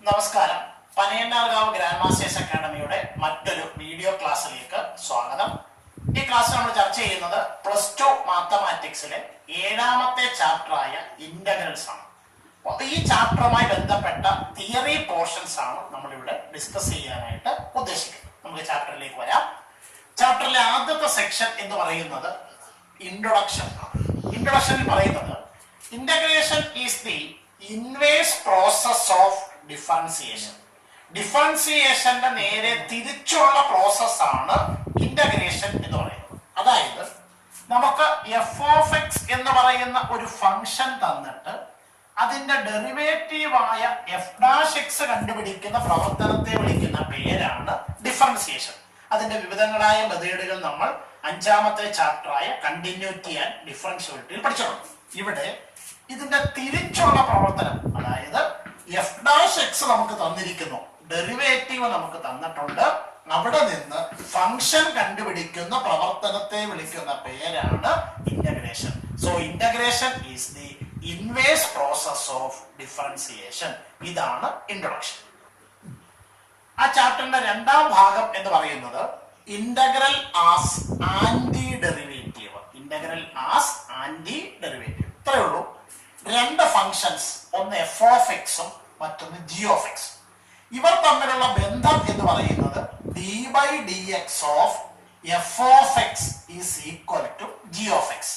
നമസ്കാരം. Panayannarkavu grand masters അക്കാഡമിയുടെ മറ്റൊരു video ക്ലാസ്സിലേക്ക് സ്വാഗതം. ഈ ക്ലാസ് നമ്മൾ ചർച്ച ചെയ്യുന്നത് +2 മാത്തമാറ്റിക്സിലെ 7ാമത്തെ ചാപ്റ്ററായ ഇന്റഗ്രൽസ് ആണ്. ഈ ചാപ്റ്ററുമായി ബന്ധപ്പെട്ട തിയറി പോർഷൻസ് ആണ് നമ്മളിവിടെ ഡിസ്കസ് ചെയ്യാനായിട്ട് ഉദ്ദേശിക്കുന്നത്. നമുക്ക് ചാപ്റ്ററിലേക്ക് വരാം. ചാപ്റ്ററിലെ ആദ്യത്തെ സെക്ഷൻ എന്ന് പറയുന്നത് ഇൻട്രൊഡക്ഷൻ ആണ്. ഇൻട്രൊഡക്ഷനിൽ പറയുന്നത് integration is the inverse process of differentiation. ഡിഫറൻസിയേഷന്റെ നേരെ തിരിച്ചുള്ള പ്രോസസ് ആണ് ഇന്റഗ്രേഷൻ എന്ന് പറയുന്നത്. അതായത് നമുക്ക് എഫ് ഓഫ് എക്സ് എന്ന് പറയുന്ന ഒരു ഫംഗ്ഷൻ തന്നിട്ട് അതിന്റെ ഡെറിവേറ്റീവായ എഫ് ഡാഷ് എക്സ് കണ്ടുപിടിക്കുന്ന പ്രവർത്തനത്തെ വിളിക്കുന്ന പേരാണ് ഡിഫറൻസിയേഷൻ. അതിന്റെ വിവിധങ്ങളായ മെത്തേഡുകൾ നമ്മൾ 5ാമത്തെ ചാപ്റ്ററായ കണ്ടിന്യൂറ്റി ആൻഡ് ഡിഫറൻഷ്യബിലിറ്റിയിൽ പഠിച്ചിട്ടുണ്ട്. ഇവിടെ ഇതിന്റെ തിരിച്ചുള്ള പ്രവർത്തനം, അതായത് എഫ് ഡാഷ് എക്സ് നമുക്ക് തന്നിരിക്കുന്നു, ഡെറിവേറ്റീവ് നമുക്ക് തന്നിട്ടുണ്ട്, അവിടെ നിന്ന് ഫംഗ്ഷൻ കണ്ടുപിടിക്കുന്ന പ്രവർത്തനത്തെ വിളിക്കുന്ന പേരാണ് integration. So integration is the inverse process of differentiation. ഇതാണ് ഇൻട്രൊഡക്ഷൻ. ആ ചാപ്റ്ററിന്റെ 2ാം ഭാഗം എന്ന് പറയുന്നത് integral as anti derivative. Integral as anti derivative. ഇത്രയേ ഉള്ളൂ. 2 ഫംഗ്ഷൻസ്, ഒന്ന് എഫ് ഓഫ് എക്സും മറ്റൊന്ന് ജി ഓഫ് എക്സ്. ഇവർ തമ്മിലുള്ള ബന്ധം എന്ന് പറയുന്നത് d by d x of f of x is equal to g of x.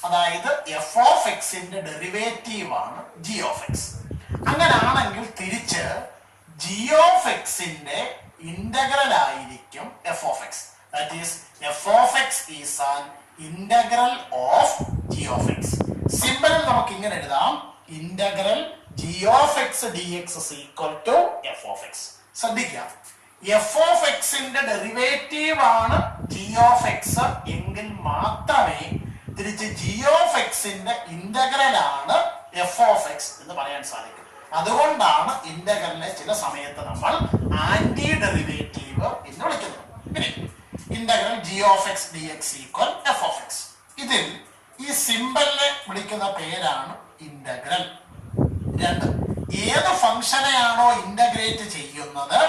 അതായത് എഫ് ഓഫ് എക്സിന്റെ ഡെറിവേറ്റീവ് ആണ് ജി ഓഫ് എക്സ്. അങ്ങനാണെങ്കിൽ തിരിച്ച് ജി ഓഫ് എക്സിന്റെ ഇന്റഗ്രൽ ആയിരിക്കും f of x. That is f of x is an integral of g of x. സിമ്പലിൽ നമുക്ക് ഇങ്ങനെ എഴുതാം, integral g of x d x is equal to f of x. ശ്രദ്ധിക്കാം, f of എക്സിന്റെ derivative ആണ് g of X എങ്കിൽ മാത്രമേ തിരിച്ച് ജി ഓഫ് എക്സിന്റെ ഇന്റഗ്രൽ ആണ് എഫ് ഓഫ് എക്സ് എന്ന് പറയാൻ സാധിക്കും. അതുകൊണ്ടാണ് ഇന്റഗ്രലിനെ ചില സമയത്ത് നമ്മൾ ആന്റി ഡെറിവേറ്റീവ് എന്ന് വിളിക്കുന്നത്. ഇനി integral g of x d x equal f of X. ഇതിൽ ഈ സിമ്പലിനെ വിളിക്കുന്ന പേരാണ് ഇന്റഗ്രൽ. 2, ഏത് ഫംഗ്ഷനെയാണോ ഇന്റഗ്രേറ്റ് ചെയ്യുന്നത്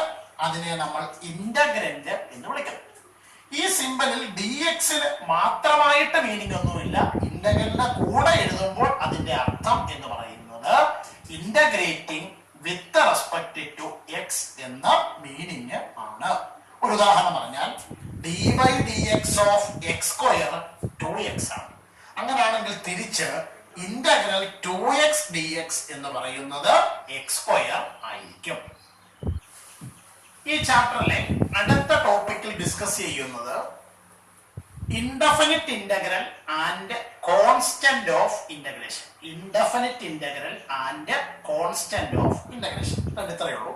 അതിനെ നമ്മൾ ഇന്റഗ്രന്റ് എന്ന് വിളിക്കുന്നു. ഈ സിമ്പലിൽ ഡി എക്സിന് മാത്രമായിട്ട് മീനിങ് ഒന്നുമില്ല. ഇന്റഗ്രലിന്റെ കൂടെ എഴുതുമ്പോൾ അതിന്റെ അർത്ഥം എന്ന് പറയുന്നത് integrating with respect to x എന്ന മീനിങ് ആണ്. ഒരു ഉദാഹരണം പറഞ്ഞാൽ d by d x of x square 2x ആണ്. അങ്ങനെയാണെങ്കിൽ തിരിച്ച് ഇന്റഗ്രൽ 2x dx എന്ന് പറയുന്നത് എക്സ് സ്ക്വയർ ആയിരിക്കും. ഈ ചാപ്റ്ററിലെ അടുത്ത ടോപ്പിക്കിൽ ഡിസ്കസ് ചെയ്യുന്നത് indefinite integral and constant of integration. Indefinite integral and constant of integration. ഇത്രയേ ഉള്ളൂ.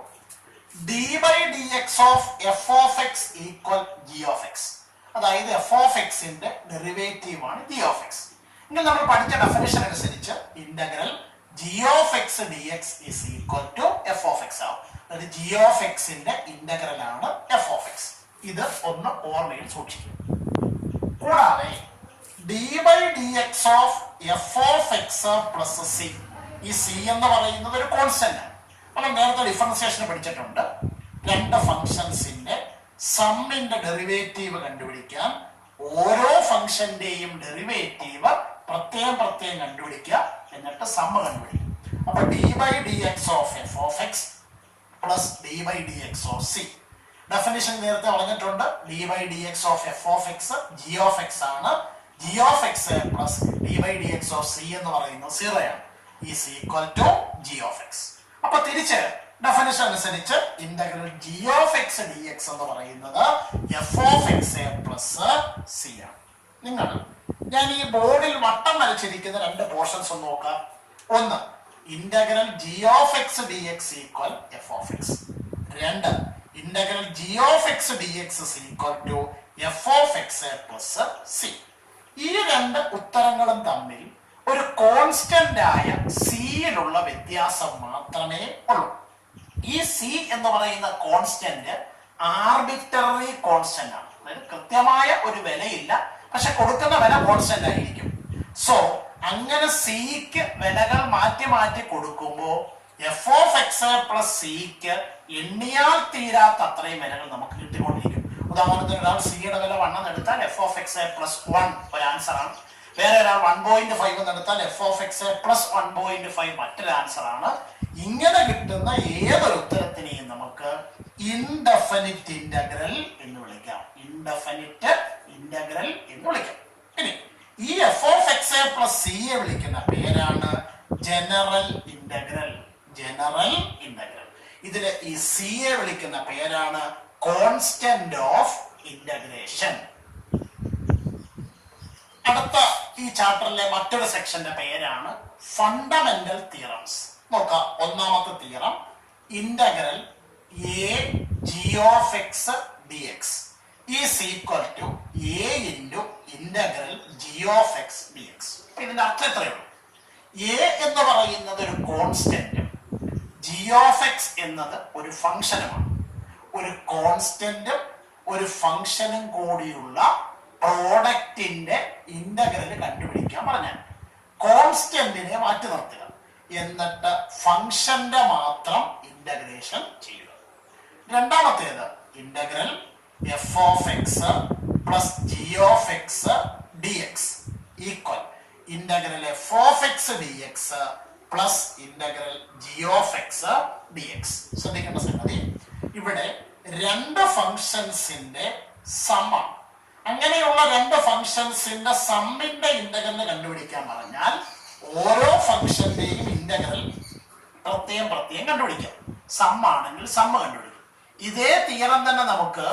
D by d x of f of x equal g of x. അതായത് എഫ് ഓഫ് എക്സിന്റെ ഡെറിവേറ്റീവ് ആണ് ജി ഓഫ് എക്സ്. ഇങ്ങനെ നമ്മൾ പഠിച്ച definition അനുസരിച്ച് integral g of x d x is equal to f of x ആവും. അതായത് g of എക്സിന്റെ ഇന്റഗ്രൽ ആണ് എഫ് ഓഫ് എക്സ്. ഇത് ഒന്ന് ഓർമ്മയിൽ സൂക്ഷിക്കും. കൂടാതെ d by d x of f of x plus c. ഈ സി എന്ന് പറയുന്നത് ഒരു കോൺസ്റ്റന്റ് ആണ്. നമ്മൾ നേരത്തെ ഡിഫറൻസിയേഷൻ പഠിച്ചിട്ടുണ്ട്. 2 ഫംഗ്ഷൻസിന്റെ സമ്മിന്റെ ഡെറിവേറ്റീവ് കണ്ടുപിടിക്കാൻ ഓരോ ഫംഗ്ഷന്റെയും ഡെറിവേറ്റീവ് പ്രത്യേകം കണ്ടുപിടിക്കുക, എന്നിട്ട് സമ്മ് കണ്ടുപിടിക്കുക. അപ്പൊ d by d x of f of x plus d by d x of c. Definition നേരത്തെ പറഞ്ഞിട്ടുണ്ട്. D by d x of f of x g of x ആണ്. G of x plus d by d x of c എന്ന് പറയുന്നത് 0 ആണ്. Is equal to g of x. അപ്പൊ തിരിച്ച് definition അനുസരിച്ച് integral g of x d x എന്ന് പറയുന്നത് f of x plus c ആണ്. ഞാൻ ഈ ബോർഡിൽ വട്ടം വരച്ചിരിക്കുന്ന 2 പോർഷൻസ് ഒന്ന് നോക്കാം. ഒന്ന്, integral g of x d x equal f of x. 2, integral g of x d x equal to f of x plus c. ഈ 2 ഉത്തരങ്ങളും തമ്മിൽ ഒരു കോൺസ്റ്റന്റ് ആയ സിയിലുള്ള വ്യത്യാസം മാത്രമേ ഉള്ളൂ. ഈ സി എന്ന് പറയുന്ന കോൺസ്റ്റന്റ് ആർബിട്രറി കോൺസ്റ്റന്റ് ആണ്. അതായത് കൃത്യമായ ഒരു വിലയില്ല, പക്ഷെ കൊടുക്കുന്ന വില കോൺസ്റ്റന്റ് ആയിരിക്കും. സോ അങ്ങനെ സിക്ക് വിലകൾ മാറ്റി കൊടുക്കുമ്പോൾ എഫ് ഓഫ് എക്സ് പ്ലസ് സിക്ക് എണ്ണിയാൽ തീരാത്ത അത്രയും വിലകൾ നമുക്ക് കിട്ടിക്കൊണ്ടിരിക്കും. ഉദാഹരണത്തിന് ഒരാൾ സിയുടെ വില 1 എടുത്താൽ എഫ് ഓഫ് എക്സ് പ്ലസ് 1 ഒരു ആൻസർ ആണ്. വേറെ ഒരാൾ 1.5 എടുത്താൽ എഫ് ഓഫ് എക്സ് പ്ലസ് 1.5 മറ്റൊരു ആൻസർ ആണ്. ഇങ്ങനെ കിട്ടുന്ന ഏതൊരു ഉത്തരത്തിനെയും നമുക്ക് ഇൻഡെഫിനിറ്റ് ഇന്റഗ്രൽ എന്ന് വിളിക്കാം. ഇൻഡെഫിനിറ്റ് ഇന്റഗ്രൽ എന്ന് വിളിക്കാം. ഇനി ഈ എഫ് ഓഫ് എക്സ് പ്ലസ് സിയെ വിളിക്കുന്ന പേരാണ് ജനറൽ ഇന്റഗ്രൽ. General integral. ഇതില് ഈ സിയെ വിളിക്കുന്ന പേരാണ് കോൺസ്റ്റന്റ് ഓഫ് ഇന്റഗ്രേഷൻ. അടുത്ത ഈ ചാപ്റ്ററിലെ മറ്റൊരു സെക്ഷന്റെ പേരാണ് ഫണ്ടമെന്റൽ തിയറംസ്. നോക്കാം. ഒന്നാമത്തെ theorem integral a g of x d x is equal to a into integral g of x d x. ഇതിന്റെ അർത്ഥം എത്രയേ ഉള്ളൂ. എ എന്ന് പറയുന്നത് ഒരു കോൺസ്റ്റന്റും ജി ഓഫ് എക്സ് എന്നത് ഒരു ഫംഗ്ഷനുമാണ്. ഒരു കോൺസ്റ്റന്റും ഒരു ഫംഗ്ഷനും കൂടിയുള്ള പ്രോഡക്റ്റിന്റെ ഇന്റഗ്രൽ കണ്ടുപിടിക്കാൻ പറഞ്ഞാൽ കോൺസ്റ്റന്റിനെ മാറ്റി നിർത്തുക, എന്നിട്ട് ഫംഗ്ഷന്റെ മാത്രം ഇന്റഗ്രേഷൻ ചെയ്യുക. രണ്ടാമത്തേത് integral F of x plus G of x d x equal integral F of x d X plus integral g of x d X. ശ്രദ്ധിക്കേണ്ട സംഗതി, ഇവിടെ രണ്ട് ഫംഗ്ഷൻസിന്റെ സമം, അങ്ങനെയുള്ള രണ്ട് ഫംഗ്ഷൻസിന്റെ സമ്മിന്റെ ഇന്റഗ്രൽ കണ്ടുപിടിക്കാൻ പറഞ്ഞാൽ ഓരോ ഫംഗ്ഷന്റെയും ഇന്റഗ്രൽ പ്രത്യേകം കണ്ടുപിടിക്കാം. സം ആണെങ്കിൽ സമ്മ് കണ്ടുപിടിക്കും. ഇതേ തിയറം തന്നെ നമുക്ക്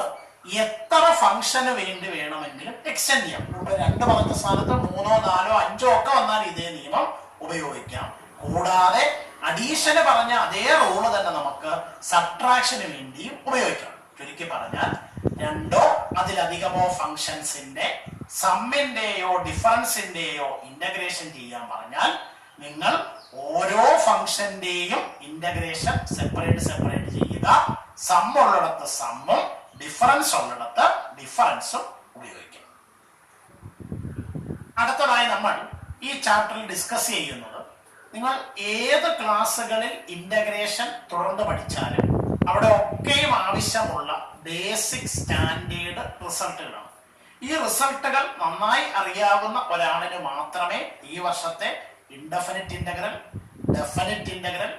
എത്ര ഫംഗ്ഷന് വേണ്ടി വേണമെങ്കിലും എക്സ്റ്റെൻഡ് ചെയ്യാം. ഇപ്പൊ 2 പറഞ്ഞ സ്ഥാനത്ത് 3, 4, 5 ഒക്കെ വന്നാൽ ഇതേ നിയമം ഉപയോഗിക്കാം. കൂടാതെ അഡീഷന് പറഞ്ഞ അതേ റൂള് തന്നെ നമുക്ക് സബ്ട്രാക്ഷന് വേണ്ടിയും ഉപയോഗിക്കാം. ചുരുക്കി പറഞ്ഞാൽ 2 അതിലധികമോ ഫംഗ്ഷൻസിന്റെ സമ്മിന്റെയോ ഡിഫറൻസിന്റെയോ ഇന്റഗ്രേഷൻ ചെയ്യാൻ പറഞ്ഞാൽ നിങ്ങൾ ഓരോ ഫംഗ്ഷന്റെയും ഇന്റഗ്രേഷൻ സെപ്പറേറ്റ് ചെയ്യുക. സം ഉള്ളിടത്ത് സമ്മും ഡിഫറൻസ് ഉള്ളിടത്ത് ഡിഫറൻസും ഉപയോഗിക്കും. അടുത്തതായി നമ്മൾ ഈ ചാപ്റ്ററിൽ ഡിസ്കസ് ചെയ്യുന്നത്, നിങ്ങൾ ഏത് ക്ലാസ്സുകളിൽ ഇന്റഗ്രേഷൻ തുടർന്ന് പഠിച്ചാലും അവിടെ ഒക്കെയും ആവശ്യമുള്ള ബേസിക് സ്റ്റാൻഡേർഡ് റിസൾട്ടുകളാണ്. ഈ റിസൾട്ടുകൾ നന്നായി അറിയാവുന്ന ഒരാളിന് മാത്രമേ ഈ വർഷത്തെ indefinite integral, definite integral,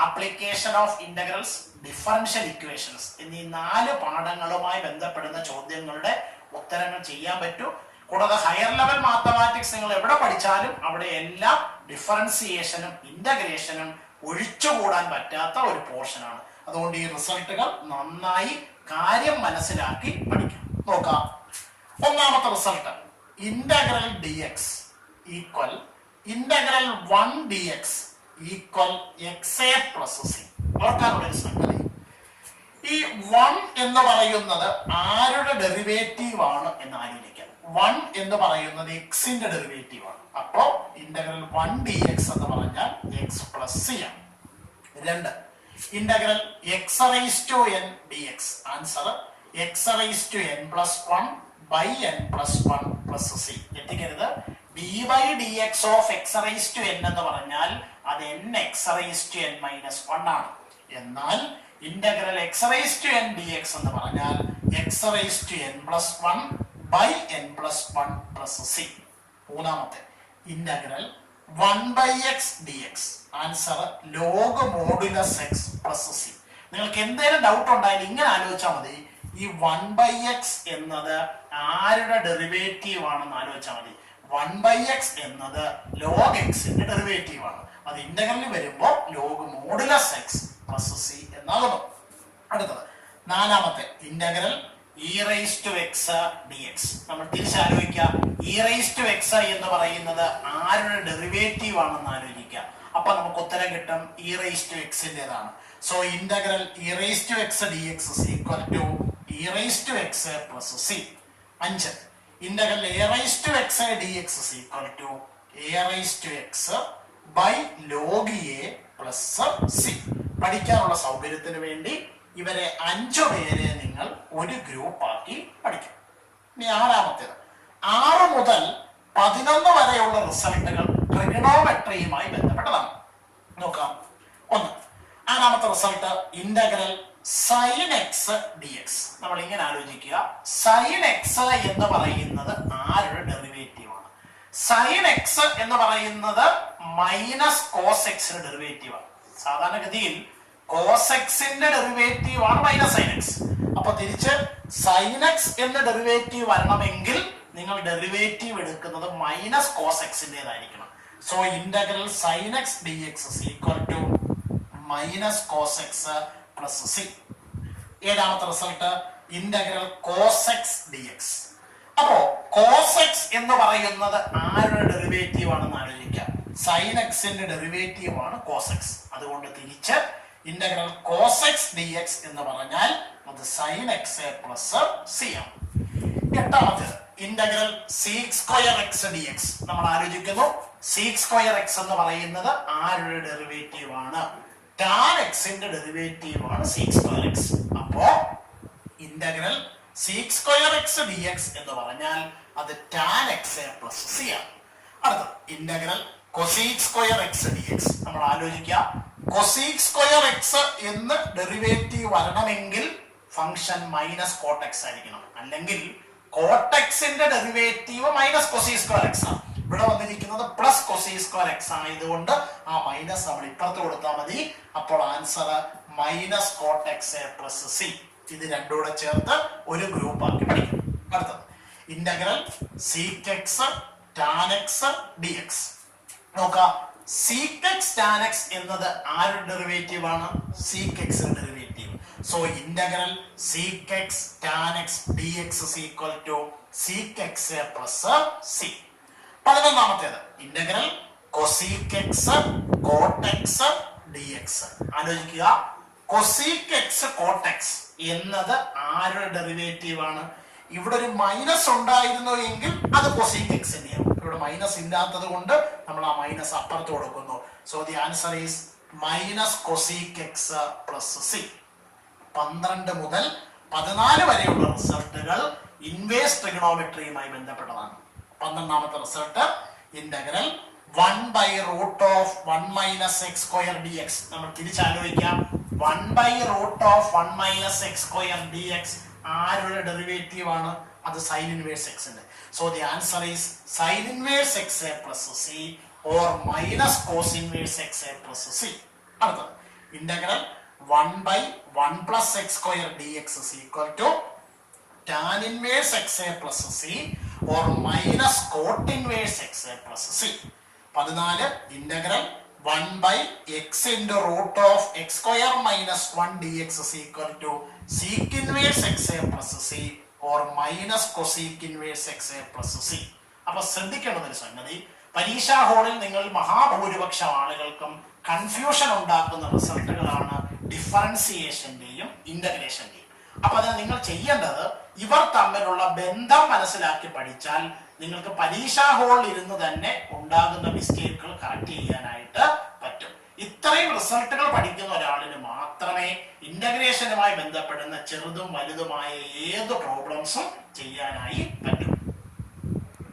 application of integrals, differential equations എന്നീ 4 പാഠങ്ങളുമായി ബന്ധപ്പെടുന്ന ചോദ്യങ്ങളുടെ ഉത്തരങ്ങൾ ചെയ്യാൻ പറ്റൂ. കൂടാതെ ഹയർ ലെവൽ മാത്തമാറ്റിക്സ് നിങ്ങൾ എവിടെ പഠിച്ചാലും അവിടെ എല്ലാം ഡിഫറൻസിയേഷനും ഇന്റഗ്രേഷനും ഒഴിച്ചുകൂടാൻ പറ്റാത്ത ഒരു പോർഷനാണ്. അതുകൊണ്ട് ഈ റിസൾട്ടുകൾ നന്നായി കാര്യം മനസ്സിലാക്കി പഠിക്കാം. നോക്കാം. ഒന്നാമത്തെ result integral d x equal integral 1 d x equal x a plus c. ഓർക്കാനുള്ള ഒരു സംഗതി, ഈ 1 എന്ന് പറയുന്നത് ആരുടെ ഡെറിവേറ്റീവ് ആണ് എന്ന് ആലോചിക്കാം. 1 എന്ന് പറയുന്നത് എക്സിന്റെ ഡെറിവേറ്റീവ് ആണ്. അപ്പോ ഇന്റഗ്രൽ 1 ഡി എക്സ് എന്ന് പറഞ്ഞാൽ എക്സ് പ്ലസ് സി ആണ്. 2 integral x raise to n d x. Answer x raise to n plus 1 by n plus 1 plus c. എത്തിക്കരുത്. D by d x of x raise to n എന്ന് പറഞ്ഞാൽ അത് n x raise to n minus 1 ആണ്. എന്നാൽ integral x raise to n d x എന്ന് പറഞ്ഞാൽ x raise to n plus 1 by n plus 1 plus c. മൂന്നാമത്തെ integral 1 by x d x. Answer log modulus x plus c. നിങ്ങൾക്ക് എന്തെങ്കിലും doubt ഉണ്ടായാലും ഇങ്ങനെ ആലോചിച്ചാൽ മതി. ഈ 1 ബൈ എക്സ് എന്നത് ആരുടെ ഡെറിവേറ്റീവ് ആണെന്ന് ആലോചിച്ചാൽ മതി. 1 ബൈ എക്സ് എന്നത് ലോഗ് എക്സിന്റെ ഡെറിവേറ്റീവ് ആണ്. അത് ഇന്റഗ്രലിൽ വരുമ്പോൾ log modulus x plus c എന്നാകുന്നു. അടുത്തത് നാലാമത്തെ integral e raise to x d x. നമ്മൾ തിരിച്ചാലോചിക്കുക. ഇ റൈസ് ടു എക്സ് എന്ന് പറയുന്നത് ആരുടെ ഡെറിവേറ്റീവ് ആണെന്ന് ആലോചിക്കുക. അപ്പൊ നമുക്ക് ഉത്തരം കിട്ടും ഇ റൈസ് ടു എക്സിന്റേതാണ്. So integral e raise to x d x is equal to e raise to x plus c. 5 integral a raise to x d x is equal to a raise to x by log a plus c. പഠിക്കാനുള്ള സൗകര്യത്തിന് വേണ്ടി ഇവരെ 5 പേരെ നിങ്ങൾ ഒരു group ആക്കി പഠിക്കും. ഇനി ആറാമത്തേത് 6 മുതൽ 11 വരെയുള്ള റിസൾട്ടുകൾ ട്രിഗണോമെട്രിയുമായി ബന്ധപ്പെട്ടതാണ്. നോക്കാം. 1 ആറാമത്തെ result integral sine x d x. നമ്മൾ ഇങ്ങനെ ആലോചിക്കുക, സൈൻ എക്സ് എന്ന് പറയുന്നത് ആരുടെ ഡെറിവേറ്റീവ് ആണ്? സൈൻ എക്സ് എന്ന് പറയുന്നത് മൈനസ് കോസ് എക്സിന്റെ ഡെറിവേറ്റീവ് ആണ്. സാധാരണഗതിയിൽ കോസ് എക്സിന്റെ ഡെറിവേറ്റീവ് ആണ് മൈനസ് സൈൻ എക്സ്. അപ്പൊ തിരിച്ച് സൈൻ എക്സ് എന്ന ഡെറിവേറ്റീവ് വരണമെങ്കിൽ നിങ്ങൾ ഡെറിവേറ്റീവ് എടുക്കുന്നത് മൈനസ് കോസ് എക്സിന്റേതായിരിക്കണം. So integral sine x d x is equal to minus cos x plus c. ഏഴാമത്തെ result integral cos x d x. അപ്പോ കോസ് എക്സ് എന്ന് പറയുന്നത് ആരുടെ ഡെറിവേറ്റീവ് ആണെന്ന് ആലോചിക്കാം. സൈൻ എക്സിന്റെ ഡെറിവേറ്റീവ് ആണ് കോസ് എക്സ്. അതുകൊണ്ട് തിരിച്ച് integral cos x d x എന്ന് പറഞ്ഞാൽ അത് സൈൻ എക്സ് പ്ലസ് സി ആണ്. എട്ടാമത്തേത് integral sec square x d x. നമ്മൾ ആലോചിക്കുന്നു, സീക് സ്ക്വയർ എക്സ് എന്ന് പറയുന്നത് ആരുടെ ഡെറിവേറ്റീവ് ആണ്? ടാൻ എക്സിന്റെ ഡെറിവേറ്റീവ് ആണ് സീക് സ്ക്വയർ എക്സ്. അപ്പോ integral sec square x d x എന്ന് പറഞ്ഞാൽ അത് ടാൻ എക്സ് പ്ലസ് സി ആണ്. അടുത്ത integral cosec square x d x. നമ്മൾ ആലോചിക്കുക, കൊസീക് സ്ക്വയർ എക്സ് എന്ന് ഡെറിവേറ്റീവ് വരണമെങ്കിൽ ഫംഗ്ഷൻ മൈനസ് കോട്ട് എക്സ് ആയിരിക്കണം. അല്ലെങ്കിൽ കോട്ട് എക്സിന്റെ derivative minus cosec square X ആണ്. ഇവിടെ വന്നിരിക്കുന്നത് പ്ലസ് കൊസീക് സ്ക്വയർ എക്സ് ആയതുകൊണ്ട് ആ മൈനസ് നമ്മൾ ഇപ്പുറത്ത് കൊടുത്താൽ മതി. അപ്പോൾ answer minus cot x plus c. ഇത് രണ്ടുകൂടെ ചേർത്ത് ഒരു ഗ്രൂപ്പ് ആക്കി പഠിക്കും. അടുത്തത് integral sec x tan x d x. നോക്കാം, സീക് എക്സ് ടാൻ എക്സ് എന്നത് ആരുടെ ഡെറിവേറ്റീവ് ആണ്? സീക് എക്സിന്റെ derivative. So integral sec x tan x d x is equal to sec x plus c. 11ാമത്തേത് integral cosec x cot x d x. ആലോചിക്കുക, cosec x cot x എന്നത് ആരുടെ derivative ആണ്? ഇവിടെ ഒരു മൈനസ് ഉണ്ടായിരുന്നു എങ്കിൽ അത് കൊസീക് എക്സിന്റെ ആണ്. ഇവിടെ മൈനസ് ഇല്ലാത്തത് കൊണ്ട് നമ്മൾ ആ മൈനസ് അപ്പുറത്ത് കൊടുക്കുന്നു. So the answer is minus cosec x plus c. 12 മുതൽ 14 വരെയുള്ള റിസൾട്ടുകൾ ഇൻവേഴ്സ് ട്രിഗണോമെട്രിയുമായി ബന്ധപ്പെട്ടതാണ്. 12ാമത്തെ result integral 1/√1 minus x square d x. നമ്മൾ തിരിച്ചാലോചിക്കാം, 1/√1 minus x square d x ആരുടെ ഡെറിവേറ്റീവ് ആണ്? അത് സൈൻ ഇൻവേഴ്സ് എക്സിന്റെ. So the answer is sine inverse x plus c or minus cos inverse x plus c. അടുത്തത് integral 1/1 plus x square d x is equal to tan inverse x plus c or minus cot inverse x plus C. 14 integral 1/x into root of x square minus 1 dx is equal to sec inverse xa plus c or minus cosec inverse xa plus c. അപ്പൊ ശ്രദ്ധിക്കേണ്ട ഒരു സംഗതി, പരീക്ഷാ ഹാളിൽ നിങ്ങൾ മഹാഭൂരിപക്ഷം ആളുകൾക്കും confusion ഉണ്ടാക്കുന്ന റിസൾട്ടുകളാണ് ഡിഫറൻസിയേഷന്റെയും ഇന്റഗ്രേഷന്റെയും. അപ്പൊ അതിന് നിങ്ങൾ ചെയ്യേണ്ടത് ഇവർ തമ്മിലുള്ള ബന്ധം മനസ്സിലാക്കി പഠിച്ചാൽ നിങ്ങൾക്ക് പരീക്ഷാ ഹാളിൽ ഇരുന്ന് തന്നെ ഉണ്ടാകുന്ന മിസ്റ്റേക്കുകൾ കറക്റ്റ് ചെയ്യാനായിട്ട് പറ്റും. ഇത്രയും റിസൾട്ടുകൾ പഠിക്കുന്ന ഒരാളിന് മാത്രമേ ഇന്റഗ്രേഷനുമായി ബന്ധപ്പെടുന്ന ചെറുതും വലുതുമായ ഏത് പ്രോബ്ലംസും ചെയ്യാനായി പറ്റും.